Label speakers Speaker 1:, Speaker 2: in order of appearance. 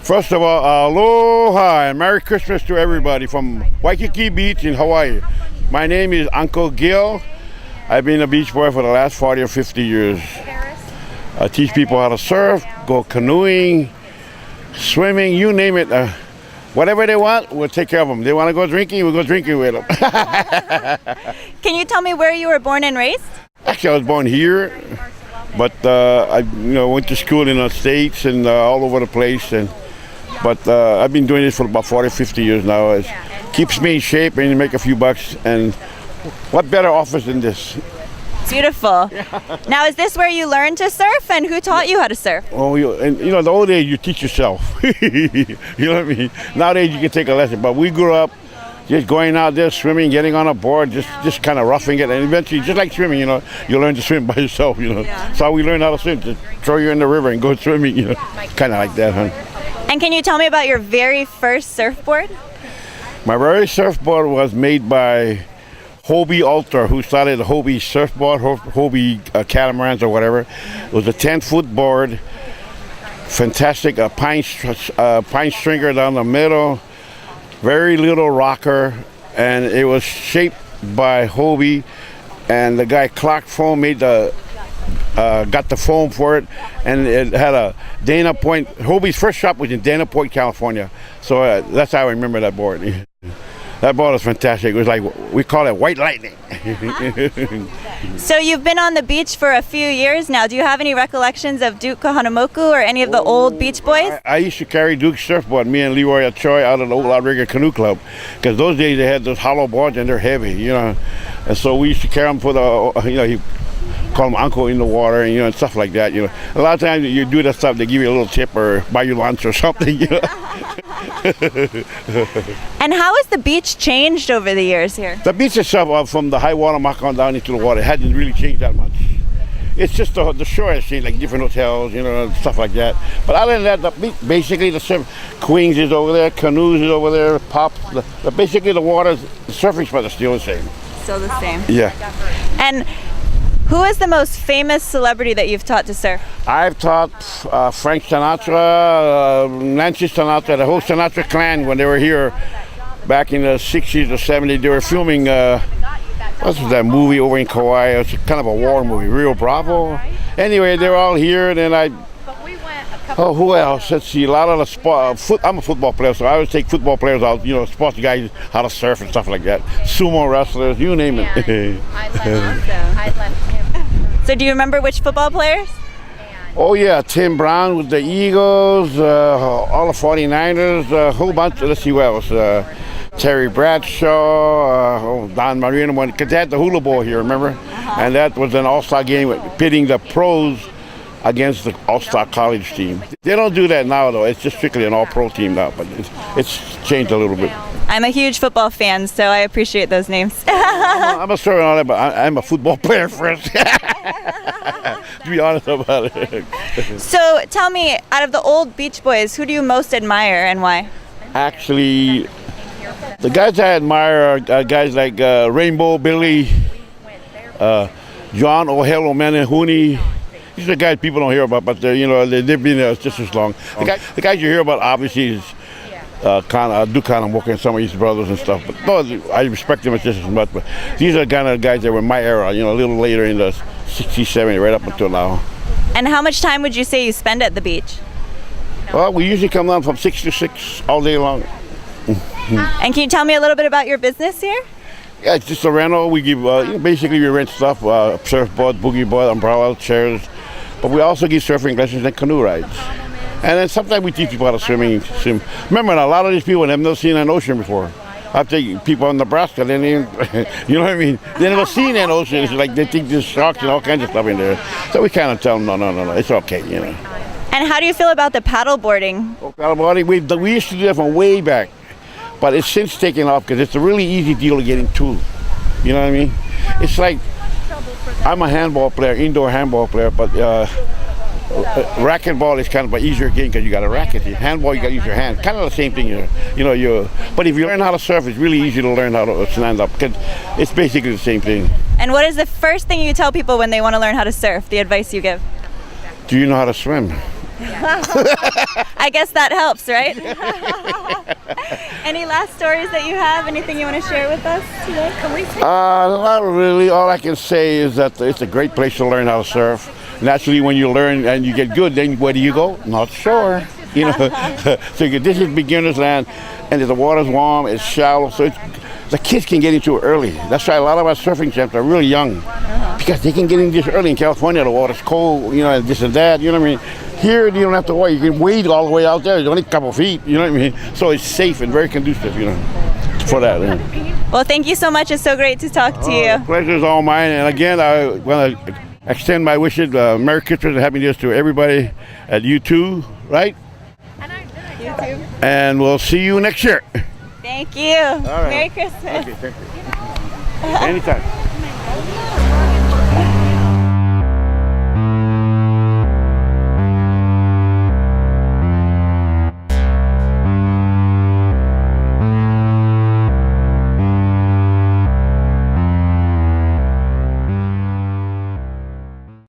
Speaker 1: First of all, aloha and Merry Christmas to everybody from Waikiki Beach in Hawaii. My name is Uncle Gil. I've been a beach boy for the last 40 or 50 years. I teach people how to surf, go canoeing, swimming, you name it. Whatever they want, we'll take care of them. They want to go drinking, we'll go drinking with them.
Speaker 2: Can you tell me where you were born and raised?
Speaker 1: Actually, I was born here, but I went to school in the States and all over the place. But I've been doing this for about 40, 50 years now. It keeps me in shape and you make a few bucks. And what better office than this?
Speaker 2: Beautiful. Now, is this where you learned to surf, and who taught you how to surf?
Speaker 1: Oh, the old days you teach yourself. You know what I mean? Nowadays you can take a lesson, but we grew up just going out there swimming, getting on a board, just kind of roughing it, and eventually, just like swimming, you learn to swim by yourself. That's how we learned how to swim. Just throw you in the river and go swimming. Kind of like that, huh?
Speaker 2: And can you tell me about your very first surfboard?
Speaker 1: My very surfboard was made by Hobie Alter, who started the Hobie surfboard, Hobie catamarans or whatever. It was a 10-foot board, fantastic, a pine stringer down the middle, very little rocker, and it was shaped by Hobie. And the guy Clark Foam made got the foam for it, and it had a Dana Point. Hobie's first shop was in Dana Point, California, so that's how I remember that board. That board was fantastic. It was like, we call it white lightning.
Speaker 2: So you've been on the beach for a few years now. Do you have any recollections of Duke Kahanamoku or any of the old Beach Boys?
Speaker 1: I used to carry Duke's surfboard, me and Leroy Achoy, out of the old Outrigger Canoe Club, because those days they had those hollow boards and they're heavy, and so we used to carry them for the, he call them Uncle in the water, and stuff like that. A lot of times you do that stuff, they give you a little tip or buy you lunch or something.
Speaker 2: And how has the beach changed over the years here?
Speaker 1: The beach itself, from the high water mark on down into the water, hasn't really changed that much. It's just the shore has changed, like different hotels, stuff like that. But other than that, the beach, basically the surf, Queens is over there, Canoes is over there, Pops. Basically the surfing spots are still the same.
Speaker 2: Still the same?
Speaker 1: Yeah.
Speaker 2: And who is the most famous celebrity that you've taught to surf?
Speaker 1: I've taught Frank Sinatra, Nancy Sinatra, the whole Sinatra clan when they were here back in the 60s or 70s. They were filming, what was that movie over in Kauai? It was kind of a war movie, Rio Bravo. Anyway, they were all here, and then who else? Let's see, a lot of the I'm a football player, so I always take football players out, sports guys, how to surf and stuff like that. Sumo wrestlers, you name it.
Speaker 2: I left him. So do you remember which football players?
Speaker 1: Oh yeah, Tim Brown with the Eagles, all the 49ers, a whole bunch. Let's see what else. Terry Bradshaw, Don Marino, because they had the hula bowl here, remember? And that was an all-star game pitting the pros against the all-star college team. They don't do that now, though. It's just strictly an all-pro team now, but it's changed a little bit.
Speaker 2: I'm a huge football fan, so I appreciate those names.
Speaker 1: I'm a surfer and all that, but I'm a football player first. To be honest about it.
Speaker 2: So tell me, out of the old Beach Boys, who do you most admire and why?
Speaker 1: Actually, the guys I admire are guys like Rainbow Billy, John O'Hello-Manahuni. These are guys people don't hear about, but they've been there just as long. The guys you hear about obviously is Duke and some of his brothers and stuff. But no, I respect them just as much. But these are kind of guys that were my era, a little later in the 60s, 70s, right up until now.
Speaker 2: And how much time would you say you spend at the beach?
Speaker 1: Well, we usually come down from 6 to 6 all day long.
Speaker 2: And can you tell me a little bit about your business here?
Speaker 1: Yeah, it's just a rental. We give, basically we rent stuff, surfboard, boogie board, umbrella, chairs. But we also give surfing lessons and canoe rides. And then sometimes we teach people how to swim. Remember, a lot of these people have never seen an ocean before. I've taken people in Nebraska, they didn't even, you know what I mean? They never seen an ocean. It's like they think there's sharks and all kinds of stuff in there. So we kind of tell them, no, it's okay,
Speaker 2: And how do you feel about the paddle boarding?
Speaker 1: Paddleboarding, we used to do that from way back. But it's since taken off because it's a really easy deal to get into. You know what I mean? It's like, I'm a handball player, indoor handball player, but racquetball is kind of an easier game because you got a racket. Handball, you got to use your hand. Kind of the same thing, But if you learn how to surf, it's really easy to learn how to stand up because it's basically the same thing.
Speaker 2: And what is the first thing you tell people when they want to learn how to surf? The advice you give?
Speaker 1: Do you know how to swim?
Speaker 2: I guess that helps, right? Any last stories that you have? Anything you want to share with us today?
Speaker 1: Not really. All I can say is that it's a great place to learn how to surf. Naturally, when you learn and you get good, then where do you go? Not sure. You know, so this is beginner's land, and the water's warm, it's shallow, so the kids can get into it early. That's why a lot of our surfing champs are really young, because they can get in this early. In California, the water's cold, you know, and this and that, you know what I mean? Here, you don't have to worry. You can wade all the way out there. It's only a couple feet, you know what I mean? So it's safe and very conducive, you know, for that.
Speaker 2: Well, thank you so much. It's so great to talk to you.
Speaker 1: The pleasure's all mine. And again, I want to extend my wishes, Merry Christmas and Happy New Year to everybody at U2, right?
Speaker 2: YouTube.
Speaker 1: And we'll see you next year.
Speaker 2: Thank you.
Speaker 1: Right.
Speaker 2: Merry Christmas.
Speaker 1: Okay, thank you. Anytime.